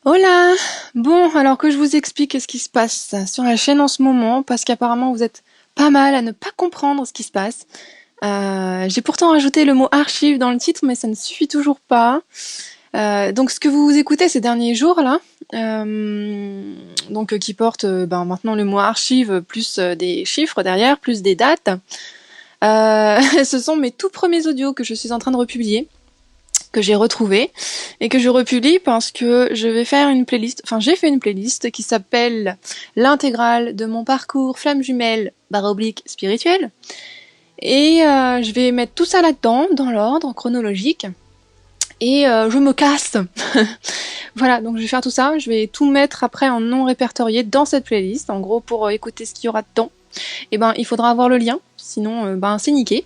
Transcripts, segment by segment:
Hola! Bon, alors que je vous explique ce qui se passe sur la chaîne en ce moment, parce qu'apparemment vous êtes pas mal à ne pas comprendre ce qui se passe. J'ai pourtant rajouté le mot archive dans le titre, mais ça ne suffit toujours pas. Donc ce que vous écoutez ces derniers jours là, qui porte maintenant le mot archive plus des chiffres derrière, plus des dates, ce sont mes tout premiers audios que je suis en train de republier, que j'ai retrouvé et que je republie parce que je vais faire une playlist, enfin j'ai fait une playlist qui s'appelle l'intégrale de mon parcours flamme jumelle / spirituel et je vais mettre tout ça là-dedans dans l'ordre chronologique et je me casse. Voilà, donc je vais faire tout ça, je vais tout mettre après en non répertorié dans cette playlist. En gros, pour écouter ce qu'il y aura dedans, et il faudra avoir le lien, sinon c'est niqué.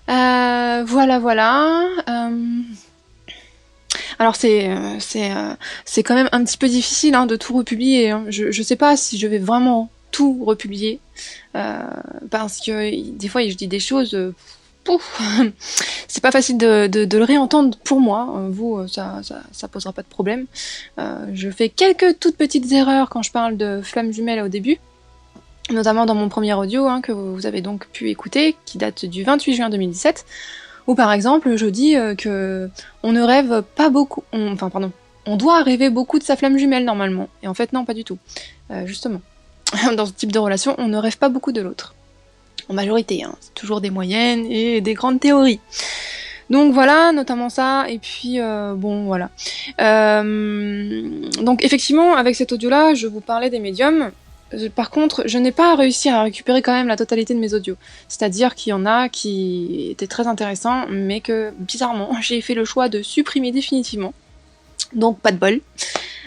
Voilà. Alors c'est quand même un petit peu difficile de tout republier, hein. Je sais pas si je vais vraiment tout republier, parce que des fois je dis des choses, pouf, c'est pas facile de le réentendre pour moi. Vous, ça posera pas de problème. Je fais quelques toutes petites erreurs quand je parle de flammes jumelles au début, notamment dans mon premier audio que vous avez donc pu écouter, qui date du 28 juin 2017. Ou par exemple, je dis que on ne rêve pas beaucoup, on doit rêver beaucoup de sa flamme jumelle normalement. Et en fait, non, pas du tout. Justement, dans ce type de relation, on ne rêve pas beaucoup de l'autre. En majorité, c'est toujours des moyennes et des grandes théories. Donc voilà, notamment ça, et puis voilà. Donc effectivement, avec cet audio-là, je vous parlais des médiums. Par contre, je n'ai pas réussi à récupérer quand même la totalité de mes audios. C'est-à-dire qu'il y en a qui étaient très intéressants, mais que, bizarrement, j'ai fait le choix de supprimer définitivement. Donc, pas de bol.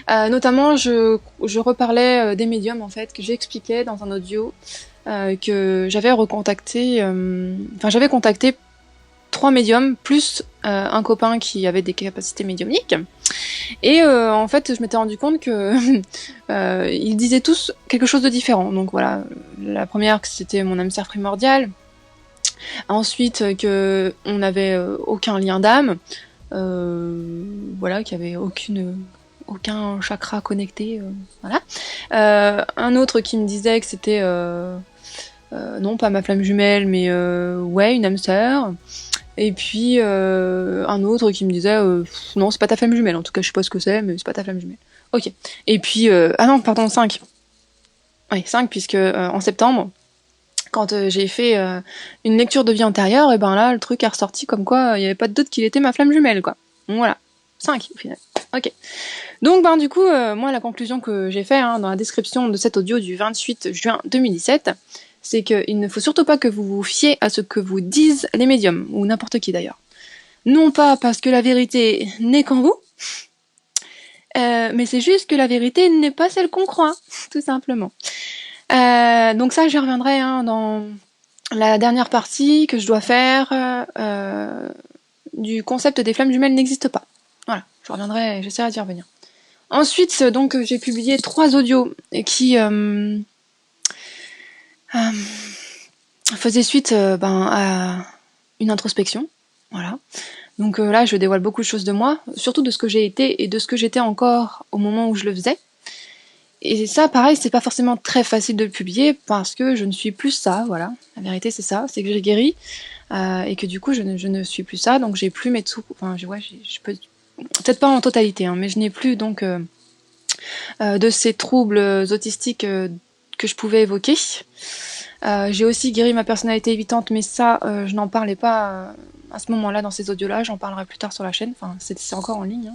Notamment, je reparlais des médiums, en fait, que j'expliquais dans un audio, que j'avais recontacté... j'avais contacté 3 médiums, plus un copain qui avait des capacités médiumniques. Et en fait, je m'étais rendu compte que ils disaient tous quelque chose de différent. Donc voilà, la première que c'était mon âme sœur primordiale. Ensuite que on n'avait aucun lien d'âme. Qu'il y avait aucun chakra connecté. Voilà. Un autre qui me disait que c'était non pas ma flamme jumelle, mais une âme sœur. Et puis un autre qui me disait non, c'est pas ta flamme jumelle, en tout cas je sais pas ce que c'est, mais c'est pas ta flamme jumelle. Ok. Et puis 5. Oui, 5, puisque en septembre, quand j'ai fait une lecture de vie antérieure, et ben là le truc est ressorti comme quoi il y avait pas de doute qu'il était ma flamme jumelle, quoi. Donc voilà. 5 au final. Ok. Donc du coup, moi la conclusion que j'ai fait dans la description de cet audio du 28 juin 2017, c'est qu'il ne faut surtout pas que vous vous fiez à ce que vous disent les médiums, ou n'importe qui d'ailleurs. Non pas parce que la vérité n'est qu'en vous, mais c'est juste que la vérité n'est pas celle qu'on croit, tout simplement. Donc ça, j'y reviendrai dans la dernière partie que je dois faire du concept des flammes jumelles n'existe pas. Voilà, je reviendrai, j'essaierai d'y revenir. Ensuite, donc, j'ai publié 3 audios qui faisaient suite à une introspection. Voilà. Donc là, je dévoile beaucoup de choses de moi, surtout de ce que j'ai été et de ce que j'étais encore au moment où je le faisais. Et ça, pareil, c'est pas forcément très facile de le publier parce que je ne suis plus ça, voilà. La vérité, c'est ça, c'est que j'ai guéri et que du coup, je ne suis plus ça, donc j'ai plus mes tout. Enfin, je peux peut-être pas en totalité, mais je n'ai plus donc de ces troubles autistiques que je pouvais évoquer. J'ai aussi guéri ma personnalité évitante, mais ça, je n'en parlais pas à ce moment-là dans ces audios-là. J'en parlerai plus tard sur la chaîne. Enfin, c'est encore en ligne.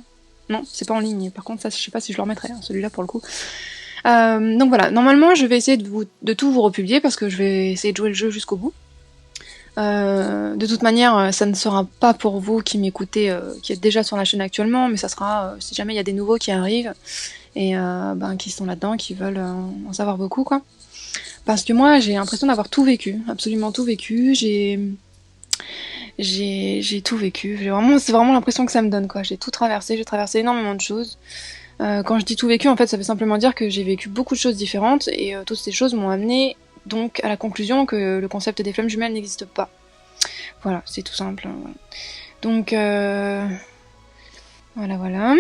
Non, c'est pas en ligne. Par contre, ça, je sais pas si je le remettrai, celui-là pour le coup. Donc voilà, normalement, je vais essayer de tout vous republier parce que je vais essayer de jouer le jeu jusqu'au bout. De toute manière, ça ne sera pas pour vous qui m'écoutez, qui êtes déjà sur la chaîne actuellement, mais ça sera si jamais il y a des nouveaux qui arrivent et qui sont là-dedans, qui veulent en savoir beaucoup, quoi. Parce que moi, j'ai l'impression d'avoir tout vécu, absolument tout vécu. J'ai tout vécu. C'est vraiment l'impression que ça me donne, quoi. J'ai tout traversé, j'ai traversé énormément de choses. Quand je dis tout vécu, en fait, ça veut simplement dire que j'ai vécu beaucoup de choses différentes et toutes ces choses m'ont amené donc à la conclusion que le concept des flammes jumelles n'existe pas. Voilà, c'est tout simple. Donc voilà.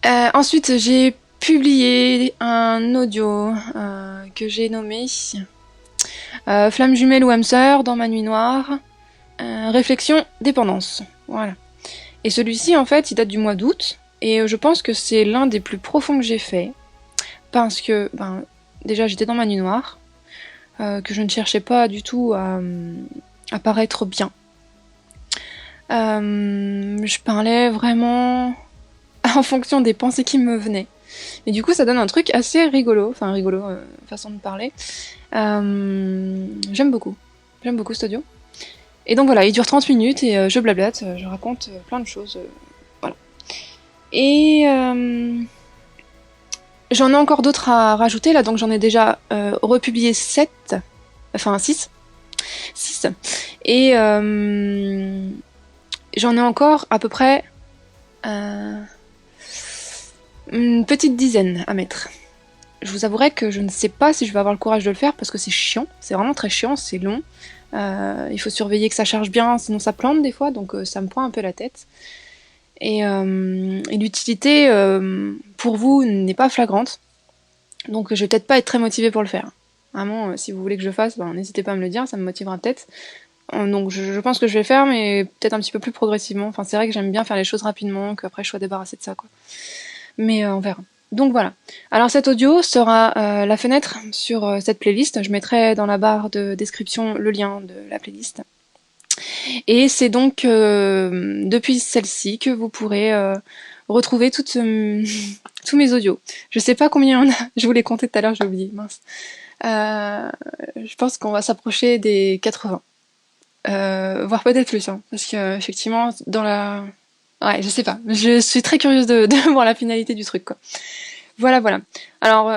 Ensuite, j'ai publié un audio que j'ai nommé Flamme jumelle ou âme sœur dans ma nuit noire. Réflexion, dépendance. Voilà. Et celui-ci, en fait, il date du mois d'août. Et je pense que c'est l'un des plus profonds que j'ai fait. Parce que, déjà, j'étais dans ma nuit noire. Que je ne cherchais pas du tout à paraître bien. Je parlais vraiment en fonction des pensées qui me venaient. Et du coup, ça donne un truc assez rigolo. Enfin, rigolo, façon de parler. J'aime beaucoup. J'aime beaucoup cet audio. Et donc voilà, il dure 30 minutes et je blablate, je raconte plein de choses. Voilà. Et j'en ai encore d'autres à rajouter là, donc j'en ai déjà republié 7, enfin 6. 6. Et j'en ai encore à peu près une petite dizaine à mettre. Je vous avouerai que je ne sais pas si je vais avoir le courage de le faire parce que c'est chiant, c'est vraiment très chiant, c'est long. Il faut surveiller que ça charge bien, sinon ça plante des fois, donc ça me prend un peu la tête. Et l'utilité pour vous n'est pas flagrante, donc je vais peut-être pas être très motivée pour le faire. Vraiment, si vous voulez que je fasse, n'hésitez pas à me le dire, ça me motivera peut-être. Donc je pense que je vais le faire, mais peut-être un petit peu plus progressivement. Enfin, c'est vrai que j'aime bien faire les choses rapidement, qu'après je sois débarrassée de ça, quoi. Mais on verra. Donc voilà. Alors cet audio sera la fenêtre sur cette playlist. Je mettrai dans la barre de description le lien de la playlist. Et c'est donc depuis celle-ci que vous pourrez retrouver tous mes audios. Je sais pas combien il y en a. Je vous les comptais tout à l'heure, j'ai oublié. Mince. Je pense qu'on va s'approcher des 80. Voire peut-être plus. Hein, parce que effectivement, dans la... Ouais, je sais pas. Je suis très curieuse de voir la finalité du truc, quoi. Voilà, voilà. Alors,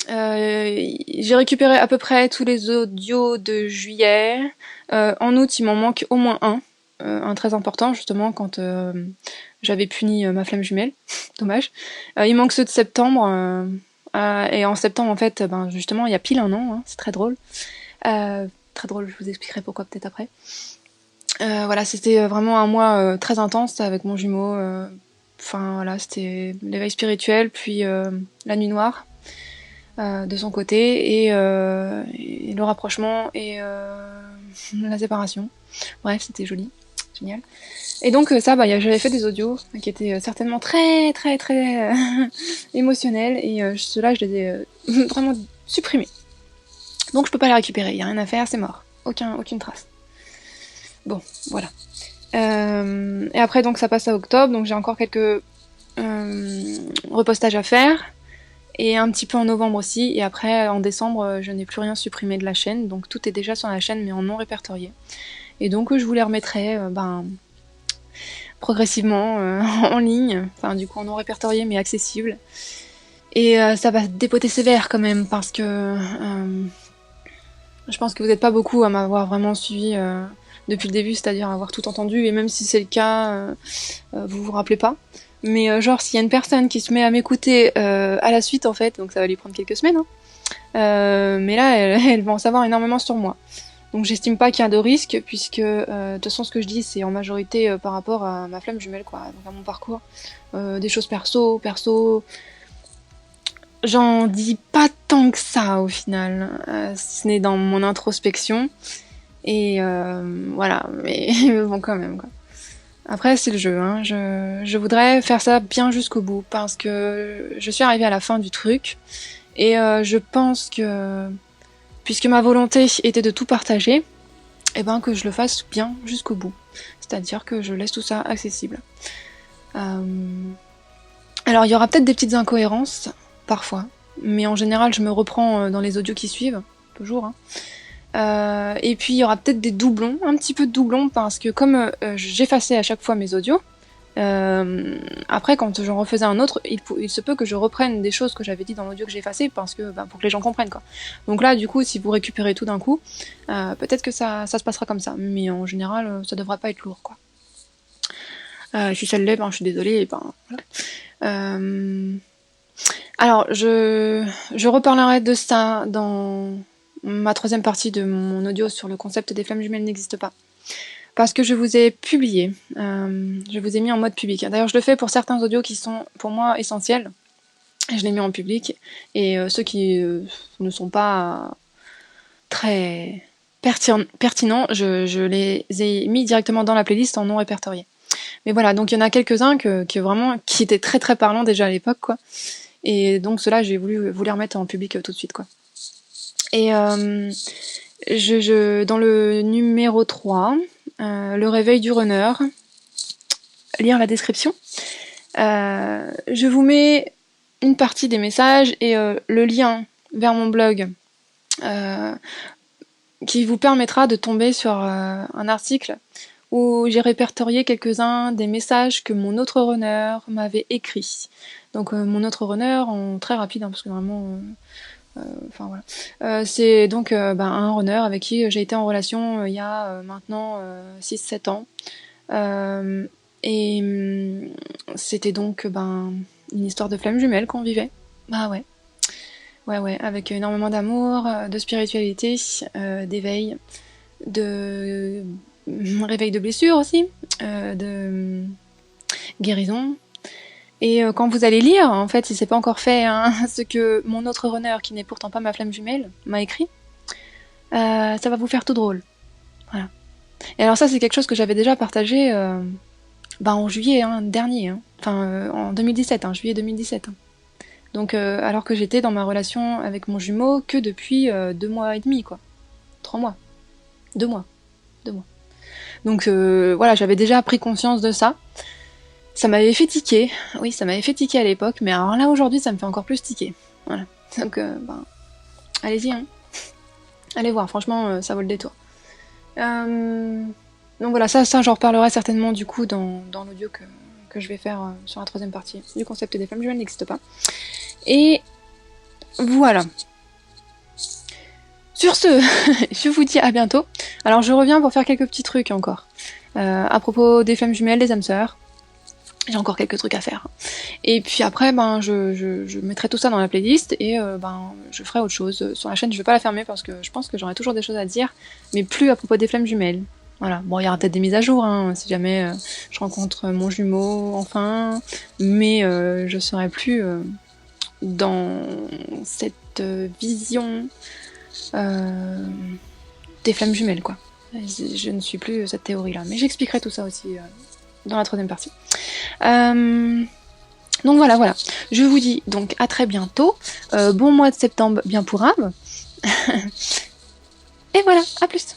j'ai récupéré à peu près tous les audios de juillet. En août, il m'en manque au moins un très important, justement, quand j'avais puni ma flamme jumelle. Dommage. Il manque ceux de septembre. Et en septembre, en fait, justement, il y a pile un an. Hein, c'est très drôle. Très drôle, je vous expliquerai pourquoi peut-être après. Voilà, c'était vraiment un mois très intense avec mon jumeau. Enfin voilà, c'était l'éveil spirituel, puis la nuit noire de son côté, et le rapprochement et la séparation. Bref, c'était joli, génial. Et donc ça, j'avais fait des audios qui étaient certainement très très très émotionnels, et ceux-là, je les ai vraiment supprimés. Donc je peux pas les récupérer, y a rien à faire, c'est mort. Aucune trace. Bon, voilà. Et après, donc, ça passe à octobre, donc j'ai encore quelques repostages à faire. Et un petit peu en novembre aussi. Et après, en décembre, je n'ai plus rien supprimé de la chaîne. Donc tout est déjà sur la chaîne, mais en non répertorié. Et donc, je vous les remettrai progressivement en ligne. Enfin, du coup, en non répertorié, mais accessible. Et ça va dépoter sévère quand même, parce que je pense que vous n'êtes pas beaucoup à m'avoir vraiment suivi depuis le début, c'est-à-dire avoir tout entendu, et même si c'est le cas, vous vous rappelez pas. Mais genre, s'il y a une personne qui se met à m'écouter à la suite, en fait, donc ça va lui prendre quelques semaines, hein, mais là, elle va en savoir énormément sur moi. Donc j'estime pas qu'il y a de risque, puisque de toute façon, ce que je dis, c'est en majorité par rapport à ma flamme jumelle, quoi, donc à mon parcours. Des choses perso, j'en dis pas tant que ça, au final. Ce n'est dans mon introspection. Et voilà, mais bon, quand même, quoi. Après, c'est le jeu, hein. Je voudrais faire ça bien jusqu'au bout, parce que je suis arrivée à la fin du truc, et je pense que, puisque ma volonté était de tout partager, et que je le fasse bien jusqu'au bout. C'est-à-dire que je laisse tout ça accessible. Alors, il y aura peut-être des petites incohérences, parfois, mais en général, je me reprends dans les audios qui suivent, toujours, hein. Et puis il y aura peut-être des doublons, un petit peu de doublons, parce que comme j'effaçais à chaque fois mes audios, après quand j'en refaisais un autre, il se peut que je reprenne des choses que j'avais dit dans l'audio que j'ai effacé, parce que pour que les gens comprennent, quoi. Donc là, du coup, si vous récupérez tout d'un coup, peut-être que ça se passera comme ça, mais en général, ça devrait pas être lourd, quoi. Si ça l'est, je suis désolée, et voilà. Alors, je reparlerai de ça dans ma troisième partie de mon audio sur le concept des flammes jumelles n'existe pas. parce que je vous ai publié. Je vous ai mis en mode public. D'ailleurs, je le fais pour certains audios qui sont pour moi essentiels. Je les mets en public. Et ceux qui ne sont pas très pertinents, je les ai mis directement dans la playlist en non répertorié. Mais voilà, donc il y en a quelques-uns qui étaient très très parlants déjà à l'époque, quoi. Et donc ceux-là, j'ai voulu vous les remettre en public tout de suite, quoi. Et dans le numéro 3, le réveil du runner, lire la description. Je vous mets une partie des messages et le lien vers mon blog qui vous permettra de tomber sur un article où j'ai répertorié quelques-uns des messages que mon autre runner m'avait écrits. Donc mon autre runner, en très rapide, hein, parce que vraiment... enfin voilà. C'est donc un runner avec qui j'ai été en relation il y a maintenant 6-7 ans. Et c'était donc une histoire de flammes jumelles qu'on vivait. Bah ouais. Ouais, avec énormément d'amour, de spiritualité, d'éveil, de réveil de blessures aussi, de guérison. Et quand vous allez lire, en fait, si c'est pas encore fait, hein, ce que mon autre runner, qui n'est pourtant pas ma flamme jumelle, m'a écrit, ça va vous faire tout drôle. Voilà. Et alors ça, c'est quelque chose que j'avais déjà partagé en juillet dernier, hein. Enfin en 2017, juillet 2017. Hein. Donc alors que j'étais dans ma relation avec mon jumeau que depuis 2 mois et demi, quoi. 3 mois. 2 mois. 2 mois. Donc voilà, j'avais déjà pris conscience de ça. Ça m'avait fait tiquer. Oui, ça m'avait fait tiquer à l'époque, mais alors là aujourd'hui, ça me fait encore plus tiquer. Voilà. Donc allez-y, hein. Allez voir, franchement, ça vaut le détour. Donc voilà, ça j'en reparlerai certainement du coup dans l'audio que je vais faire sur la 3e partie du concept des flammes jumelles n'existe pas. Et voilà. Sur ce, je vous dis à bientôt. Alors je reviens pour faire quelques petits trucs encore. À propos des flammes jumelles, des âmes sœurs. J'ai encore quelques trucs à faire. Et puis après, je mettrai tout ça dans la playlist et je ferai autre chose. Sur la chaîne, je vais pas la fermer parce que je pense que j'aurai toujours des choses à dire, mais plus à propos des flammes jumelles. Voilà. Bon, il y aura peut-être des mises à jour, hein, si jamais je rencontre mon jumeau, enfin, mais je serai plus dans cette vision des flammes jumelles, quoi. Je ne suis plus cette théorie-là, mais j'expliquerai tout ça aussi dans la 3e partie. Donc voilà. Je vous dis donc à très bientôt. Bon mois de septembre bien pour Ave. Et voilà, à plus.